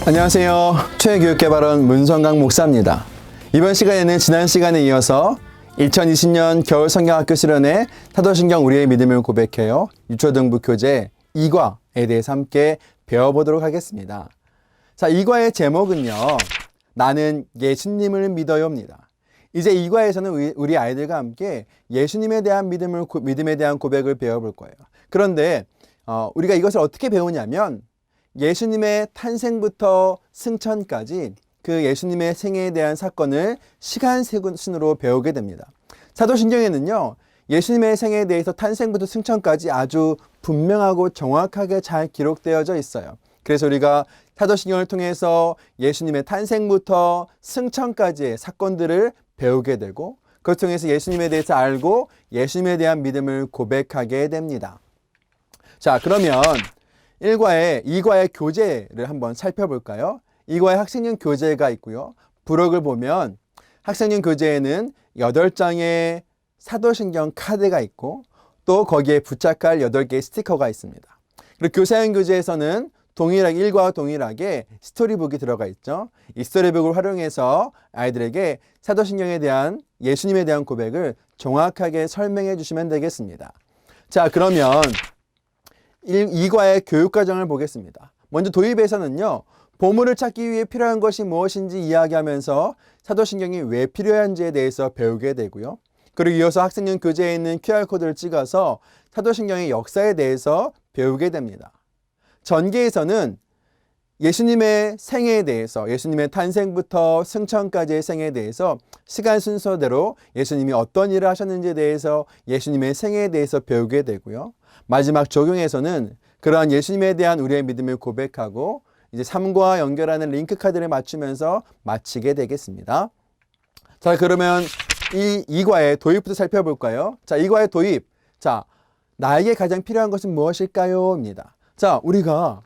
안녕하세요. 최교육개발원 문성강 목사입니다. 이번 시간에는 지난 시간에 이어서 2020년 겨울 성경학교 수련회 사도신경 우리의 믿음을 고백해요 유초등부 교재 2과에 대해서 함께 배워보도록 하겠습니다. 자, 2과의 제목은요, 나는 예수님을 믿어요입니다. 이제 2과에서는 우리 아이들과 함께 예수님에 대한 믿음에 대한 고백을 배워볼 거예요. 그런데 우리가 이것을 어떻게 배우냐면 예수님의 탄생부터 승천까지 그 예수님의 생애에 대한 사건을 시간 순으로 배우게 됩니다. 사도신경에는요, 예수님의 생애에 대해서 탄생부터 승천까지 아주 분명하고 정확하게 잘 기록되어져 있어요. 그래서 우리가 사도신경을 통해서 예수님의 탄생부터 승천까지의 사건들을 배우게 되고, 그걸 통해서 예수님에 대해서 알고 예수님에 대한 믿음을 고백하게 됩니다. 자, 그러면 2과의 교재를 한번 살펴볼까요? 2과의 학생용 교재가 있고요. 부록을 보면 학생용 교재에는 8장의 사도신경 카드가 있고 또 거기에 부착할 8개의 스티커가 있습니다. 그리고 교사용 교재에서는 1과와 동일하게 스토리북이 들어가 있죠. 이 스토리북을 활용해서 아이들에게 사도신경에 대한 예수님에 대한 고백을 정확하게 설명해 주시면 되겠습니다. 자, 그러면 2과의 교육과정을 보겠습니다. 먼저 도입에서는요, 보물을 찾기 위해 필요한 것이 무엇인지 이야기하면서 사도신경이 왜 필요한지에 대해서 배우게 되고요. 그리고 이어서 학생용 교재에 있는 QR코드를 찍어서 사도신경의 역사에 대해서 배우게 됩니다. 전계에서는 예수님의 생애에 대해서, 예수님의 탄생부터 승천까지의 생애에 대해서 시간 순서대로 예수님이 어떤 일을 하셨는지에 대해서 예수님의 생애에 대해서 배우게 되고요. 마지막 적용에서는 그러한 예수님에 대한 우리의 믿음을 고백하고 이제 3과 연결하는 링크 카드를 맞추면서 마치게 되겠습니다. 자, 그러면 이 2과의 도입부터 살펴볼까요? 자, 2과의 도입. 자, 나에게 가장 필요한 것은 무엇일까요? 입니다. 자, 우리가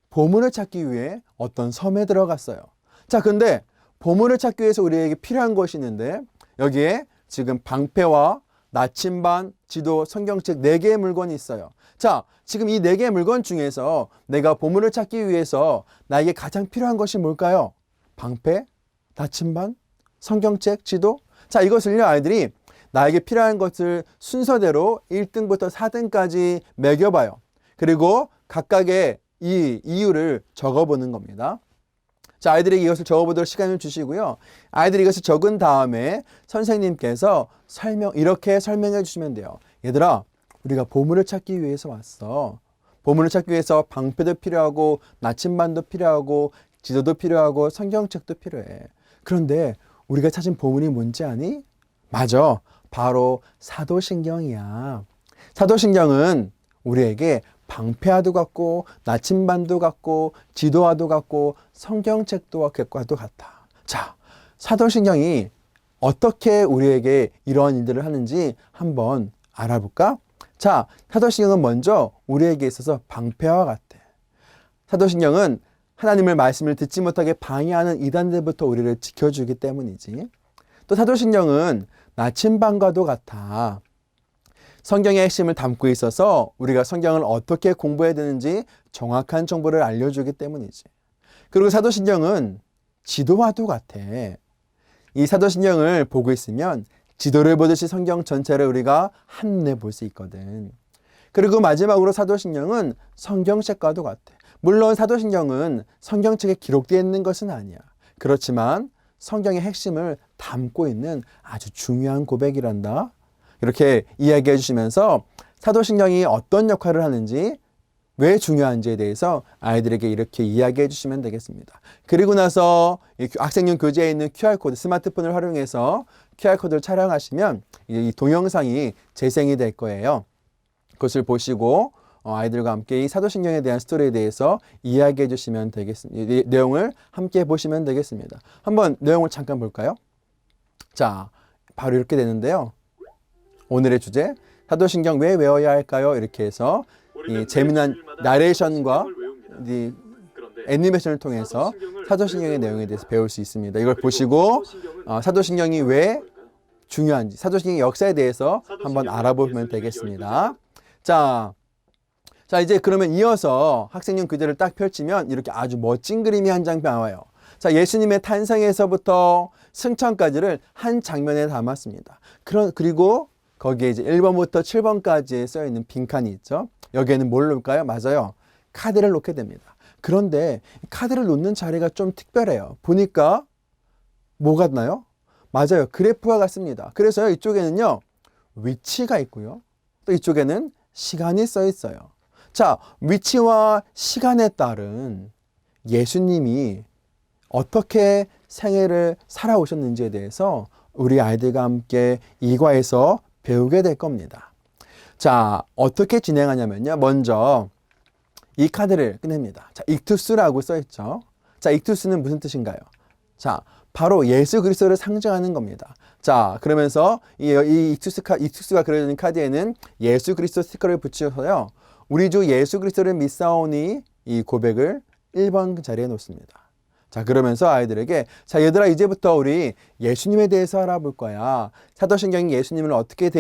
보물을 찾기 위해 어떤 섬에 들어갔어요. 자, 근데 보물을 찾기 위해서 우리에게 필요한 것이 있는데 여기에 지금 방패와 나침반, 지도, 성경책 4개의 물건이 있어요. 자, 지금 이 4개의 물건 중에서 내가 보물을 찾기 위해서 나에게 가장 필요한 것이 뭘까요? 방패, 나침반, 성경책, 지도? 자, 이것을요, 아이들이 나에게 필요한 것을 순서대로 1등부터 4등까지 매겨봐요. 그리고 각각의 이 이유를 적어보는 겁니다. 자, 아이들에게 이것을 적어보도록 시간을 주시고요. 아이들이 이것을 적은 다음에 선생님께서 이렇게 설명해 주시면 돼요. 얘들아, 우리가 보물을 찾기 위해서 왔어. 보물을 찾기 위해서 방패도 필요하고 나침반도 필요하고 지도도 필요하고 성경책도 필요해. 그런데 우리가 찾은 보물이 뭔지 아니? 맞아. 바로 사도신경이야. 사도신경은 우리에게 방패와도 같고 나침반도 같고 지도와도 같고 성경책도 같아. 자, 사도신경이 어떻게 우리에게 이러한 일들을 하는지 한번 알아볼까? 자, 사도신경은 먼저 우리에게 있어서 방패와 같아. 사도신경은 하나님의 말씀을 듣지 못하게 방해하는 이단들부터 우리를 지켜주기 때문이지. 또 사도신경은 나침반과도 같아. 성경의 핵심을 담고 있어서 우리가 성경을 어떻게 공부해야 되는지 정확한 정보를 알려주기 때문이지. 그리고 사도신경은 지도와도 같아. 이 사도신경을 보고 있으면 지도를 보듯이 성경 전체를 우리가 한눈에 볼 수 있거든. 그리고 마지막으로 사도신경은 성경책과도 같아. 물론 사도신경은 성경책에 기록되어 있는 것은 아니야. 그렇지만 성경의 핵심을 담고 있는 아주 중요한 고백이란다. 이렇게 이야기해 주시면서 사도신경이 어떤 역할을 하는지, 왜 중요한지에 대해서 아이들에게 이렇게 이야기해 주시면 되겠습니다. 그리고 나서 학생용 교재에 있는 QR코드, 스마트폰을 활용해서 QR코드를 촬영하시면 이 동영상이 재생이 될 거예요. 그것을 보시고 아이들과 함께 이 사도신경에 대한 스토리에 대해서 이야기해 주시면 되겠습니다. 이 내용을 함께 보시면 되겠습니다. 한번 내용을 잠깐 볼까요? 자, 바로 이렇게 되는데요. 오늘의 주제, 사도신경 왜 외워야 할까요? 이렇게 해서 이 재미난 나레이션과 이 애니메이션을 통해서 사도신경의 내용에 대해서 배울 수 있습니다. 이걸 보시고 사도신경이 왜 중요한지, 사도신경의 역사에 대해서 한번 알아보면 되겠습니다. 자, 자, 이제 그러면 이어서 학생용 교재를 딱 펼치면 이렇게 아주 멋진 그림이 한 장 나와요. 자, 예수님의 탄생에서부터 승천까지를 한 장면에 담았습니다. 그리고 거기에 이제 1번부터 7번까지 써 있는 빈칸이 있죠. 여기에는 뭘 놓을까요? 맞아요. 카드를 놓게 됩니다. 그런데 카드를 놓는 자리가 좀 특별해요. 보니까 뭐 같나요? 맞아요. 그래프와 같습니다. 그래서 이쪽에는요, 위치가 있고요. 또 이쪽에는 시간이 써 있어요. 자, 위치와 시간에 따른 예수님이 어떻게 생애를 살아오셨는지에 대해서 우리 아이들과 함께 이과에서 배우게 될 겁니다. 자, 어떻게 진행하냐면요. 먼저 이 카드를 꺼냅니다. 자, 익투스라고 써있죠. 자, 익투스는 무슨 뜻인가요? 자, 바로 예수 그리스도를 상징하는 겁니다. 자, 그러면서 이 익투스가 그려진 카드에는 예수 그리스도 스티커를 붙여서요. 우리 주 예수 그리스도를 믿사오니 이 고백을 1번 자리에 놓습니다. 자, 그러면서 아이들에게 자, 얘들아 이제부터 우리 예수님에 대해서 알아볼 거야. 사도신경이 예수님을 어떻게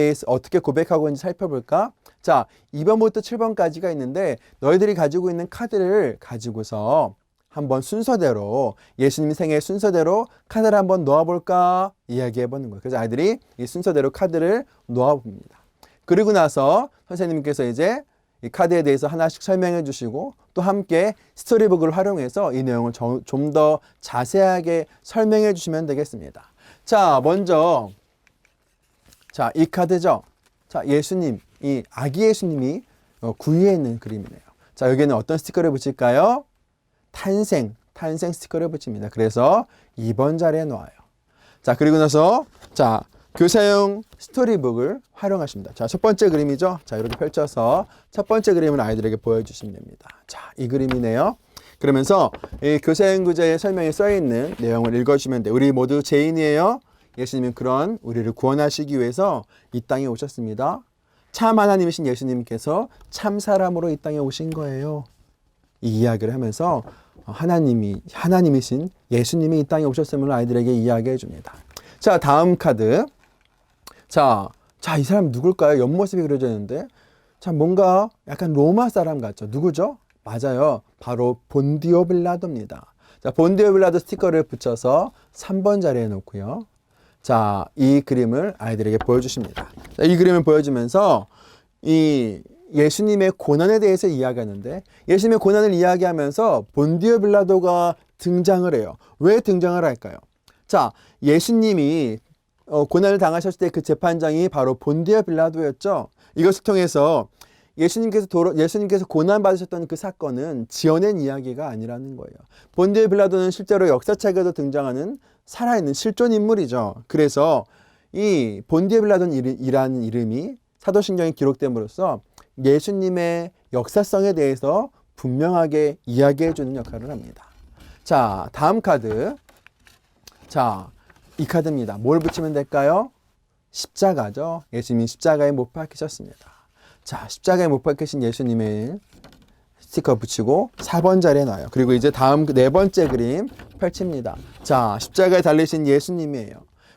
고백하고 있는지 살펴볼까? 자, 2번부터 7번까지가 있는데 너희들이 가지고 있는 카드를 가지고서 한번 순서대로 예수님 생애 순서대로 카드를 한번 놓아볼까 이야기해 보는 거예요. 그래서 아이들이 이 순서대로 카드를 놓아봅니다. 그리고 나서 선생님께서 이제 이 카드에 대해서 하나씩 설명해 주시고 또 함께 스토리북을 활용해서 이 내용을 좀 더 자세하게 설명해 주시면 되겠습니다. 자, 먼저 자, 이 카드죠. 자, 예수님, 이 아기 예수님이 구유에 있는 그림이네요. 자, 여기에는 어떤 스티커를 붙일까요? 탄생 스티커를 붙입니다. 그래서 2번 자리에 놓아요. 자, 그리고 나서 자, 교사용 스토리북을 활용하십니다. 자, 첫 번째 그림이죠. 자, 이렇게 펼쳐서 첫 번째 그림을 아이들에게 보여주시면 됩니다. 자, 이 그림이네요. 그러면서 이 교사용 교재에 설명이 써있는 내용을 읽어주시면 돼요. 우리 모두 죄인이에요. 예수님은 그런 우리를 구원하시기 위해서 이 땅에 오셨습니다. 참 하나님이신 예수님께서 참 사람으로 이 땅에 오신 거예요. 이 이야기를 하면서 하나님이신 예수님이 이 땅에 오셨음을 아이들에게 이야기해 줍니다. 자, 다음 카드. 자, 이 사람 누굴까요? 옆모습이 그려져 있는데, 자, 뭔가 약간 로마 사람 같죠? 누구죠? 맞아요. 바로 본디오 빌라도입니다. 자, 본디오 빌라도 스티커를 붙여서 3번 자리에 놓고요. 자, 이 그림을 아이들에게 보여주십니다. 자, 이 그림을 보여주면서 이 예수님의 고난에 대해서 이야기하는데 예수님의 고난을 이야기하면서 본디오 빌라도가 등장을 해요. 왜 등장을 할까요? 자, 예수님이 고난을 당하셨을 때 그 재판장이 바로 본디오 빌라도였죠. 이것을 통해서 예수님께서 고난 받으셨던 그 사건은 지어낸 이야기가 아니라는 거예요. 본디오 빌라도는 실제로 역사책에도 등장하는 살아있는 실존 인물이죠. 그래서 이 본디오 빌라도이라는 이름이 사도신경에 기록됨으로써 예수님의 역사성에 대해서 분명하게 이야기해 주는 역할을 합니다. 자, 다음 카드. 자, 이 카드입니다. 뭘 붙이면 될까요? 십자가죠. 예수님이 십자가에 못 박히셨습니다. 자, 십자가에 못 박히신 예수님의 스티커 붙이고 4번 자리에 놔요. 그리고 이제 다음 네 번째 그림 펼칩니다. 자, 십자가에 달리신 예수님이에요.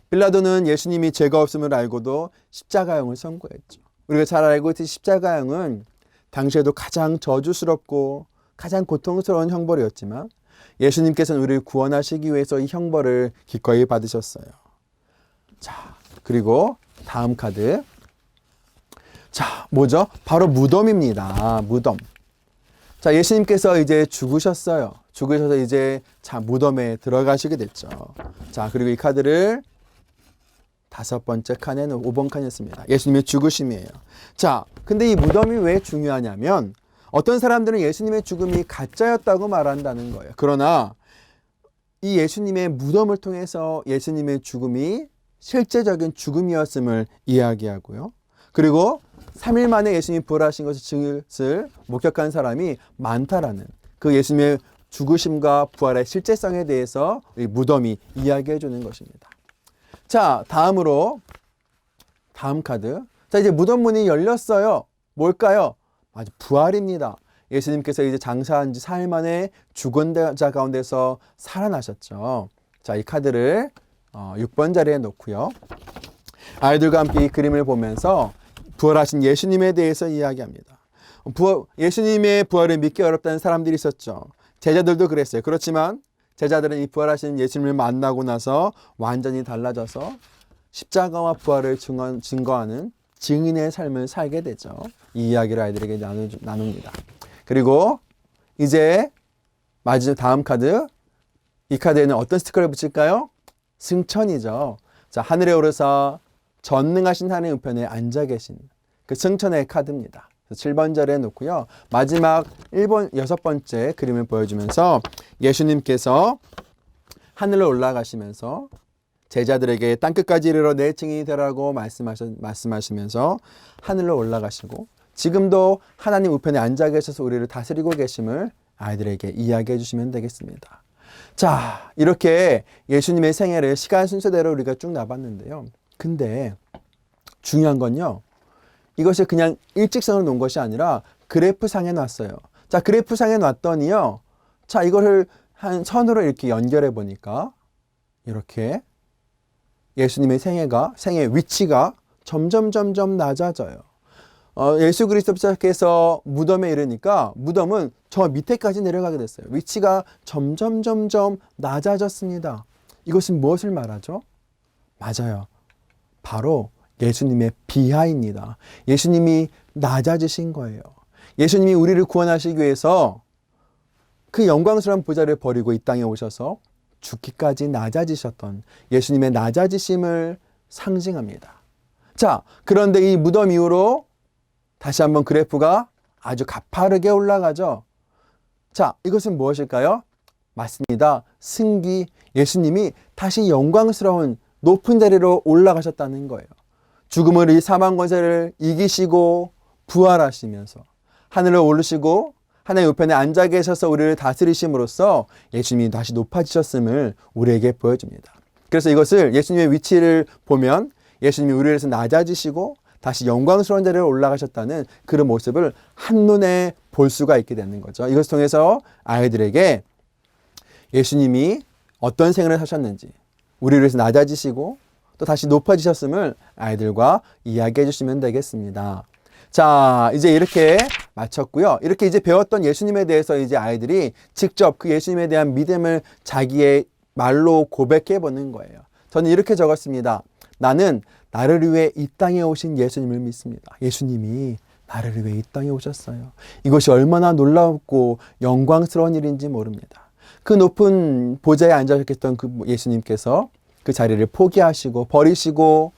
빌라도는 예수님이 죄가 없음을 알고도 십자가형을 선고했죠. 우리가 잘 알고 있듯이 십자가형은 당시에도 가장 저주스럽고 가장 고통스러운 형벌이었지만 예수님께서는 우리를 구원하시기 위해서 이 형벌을 기꺼이 받으셨어요. 자, 그리고 다음 카드. 자, 뭐죠? 바로 무덤입니다. 무덤. 자, 예수님께서 이제 죽으셨어요. 죽으셔서 이제 자, 무덤에 들어가시게 됐죠. 자, 그리고 이 카드를 5번째 칸에는 5번 칸이었습니다. 예수님의 죽으심이에요. 자, 근데 이 무덤이 왜 중요하냐면 어떤 사람들은 예수님의 죽음이 가짜였다고 말한다는 거예요. 그러나 이 예수님의 무덤을 통해서 예수님의 죽음이 실제적인 죽음이었음을 이야기하고요. 그리고 3일 만에 예수님이 부활하신 것을 목격한 사람이 많다라는 그 예수님의 죽으심과 부활의 실제성에 대해서 이 무덤이 이야기해 주는 것입니다. 자, 다음 카드. 자, 이제 무덤 문이 열렸어요. 뭘까요? 아주 부활입니다. 예수님께서 이제 장사한 지 4일 만에 죽은 자 가운데서 살아나셨죠. 자, 이 카드를 6번 자리에 놓고요. 아이들과 함께 이 그림을 보면서 부활하신 예수님에 대해서 이야기합니다. 예수님의 부활을 믿기 어렵다는 사람들이 있었죠. 제자들도 그랬어요. 그렇지만 제자들은 이 부활하신 예수님을 만나고 나서 완전히 달라져서 십자가와 부활을 증거하는 증인의 삶을 살게 되죠. 이 이야기를 아이들에게 나눕니다. 그리고 이제 다음 카드, 이 카드에는 어떤 스티커를 붙일까요? 승천이죠. 자, 하늘에 오르사 전능하신 하나님 우편에 앉아 계신 그 승천의 카드입니다. 7번 자리에 놓고요. 마지막 6번째 그림을 보여주면서 예수님께서 하늘로 올라가시면서 제자들에게 땅끝까지 이르러 내 증인이 되라고 말씀하시면서 하늘로 올라가시고 지금도 하나님 우편에 앉아 계셔서 우리를 다스리고 계심을 아이들에게 이야기해 주시면 되겠습니다. 자, 이렇게 예수님의 생애를 시간 순서대로 우리가 쭉 나봤는데요. 근데 중요한 건요. 이것이 그냥 일직선으로 놓은 것이 아니라 그래프상에 놨어요. 자, 그래프상에 놨더니요. 자, 이거를 한 선으로 이렇게 연결해 보니까 이렇게 예수님의 생애 위치가 점점 낮아져요. 예수 그리스도 시작해서 무덤에 이르니까 무덤은 저 밑에까지 내려가게 됐어요. 위치가 점점 낮아졌습니다. 이것은 무엇을 말하죠? 맞아요. 바로 예수님의 비하입니다. 예수님이 낮아지신 거예요. 예수님이 우리를 구원하시기 위해서 그 영광스러운 보좌를 버리고 이 땅에 오셔서 죽기까지 낮아지셨던 예수님의 낮아지심을 상징합니다. 자, 그런데 이 무덤 이후로 다시 한번 그래프가 아주 가파르게 올라가죠. 자, 이것은 무엇일까요? 맞습니다. 승기, 예수님이 다시 영광스러운 높은 자리로 올라가셨다는 거예요. 죽음을 이 사망 권세를 이기시고 부활하시면서 하늘을 오르시고 하나님 우편에 앉아 계셔서 우리를 다스리심으로써 예수님이 다시 높아지셨음을 우리에게 보여줍니다. 그래서 이것을 예수님의 위치를 보면 예수님이 우리를 위해서 낮아지시고 다시 영광스러운 자리로 올라가셨다는 그런 모습을 한눈에 볼 수가 있게 되는 거죠. 이것을 통해서 아이들에게 예수님이 어떤 생애를 사셨는지 우리를 위해서 낮아지시고 또 다시 높아지셨음을 아이들과 이야기해 주시면 되겠습니다. 자, 이제 이렇게 마쳤고요. 이렇게 이제 배웠던 예수님에 대해서 이제 아이들이 직접 그 예수님에 대한 믿음을 자기의 말로 고백해 보는 거예요. 저는 이렇게 적었습니다. 나는 나를 위해 이 땅에 오신 예수님을 믿습니다. 예수님이 나를 위해 이 땅에 오셨어요. 이것이 얼마나 놀랍고 영광스러운 일인지 모릅니다. 그 높은 보좌에 앉아 계셨던 그 예수님께서 그 자리를 포기하시고 버리시고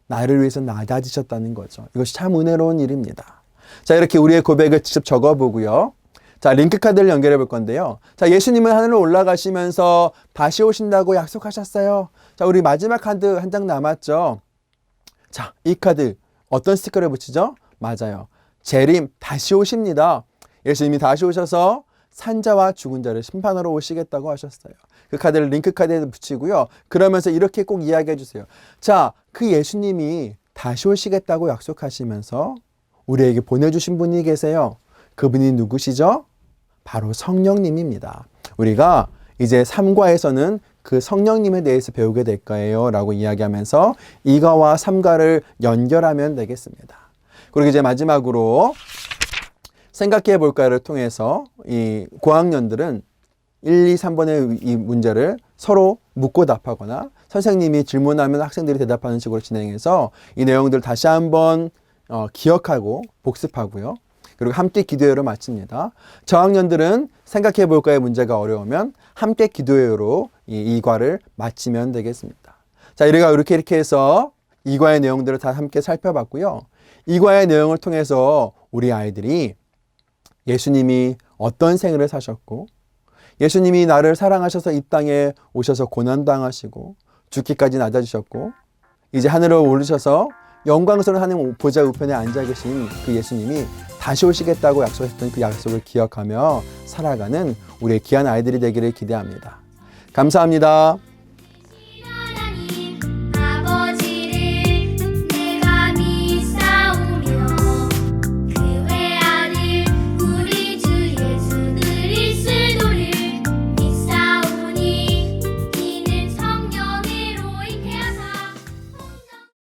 나를 위해서 낮아지셨다는 거죠. 이것이 참 은혜로운 일입니다. 자, 이렇게 우리의 고백을 직접 적어보고요. 자, 링크 카드를 연결해 볼 건데요. 자, 예수님은 하늘로 올라가시면서 다시 오신다고 약속하셨어요. 자, 우리 마지막 카드 한 장 남았죠. 자, 이 카드 어떤 스티커를 붙이죠? 맞아요. 재림, 다시 오십니다. 예수님이 다시 오셔서 산자와 죽은 자를 심판하러 오시겠다고 하셨어요. 그 카드를 링크 카드에 붙이고요. 그러면서 이렇게 꼭 이야기해 주세요. 자, 그 예수님이 다시 오시겠다고 약속하시면서 우리에게 보내주신 분이 계세요. 그분이 누구시죠? 바로 성령님입니다. 우리가 이제 3과에서는 그 성령님에 대해서 배우게 될 거예요 라고 이야기하면서 2과와 3과를 연결하면 되겠습니다. 그리고 이제 마지막으로 생각해 볼까를 통해서 이 고학년들은 1, 2, 3번의 이 문제를 서로 묻고 답하거나 선생님이 질문하면 학생들이 대답하는 식으로 진행해서 이 내용들을 다시 한번 기억하고 복습하고요. 그리고 함께 기도회로 마칩니다. 저학년들은 생각해 볼까의 문제가 어려우면 함께 기도회로 이 2과를 마치면 되겠습니다. 자, 이렇게 해서 2과의 내용들을 다 함께 살펴봤고요. 2과의 내용을 통해서 우리 아이들이 예수님이 어떤 생애를 사셨고 예수님이 나를 사랑하셔서 이 땅에 오셔서 고난당하시고 죽기까지 낮아지셨고 이제 하늘로 오르셔서 영광스러운 하나님 보좌 우편에 앉아 계신 그 예수님이 다시 오시겠다고 약속했던 그 약속을 기억하며 살아가는 우리의 귀한 아이들이 되기를 기대합니다. 감사합니다.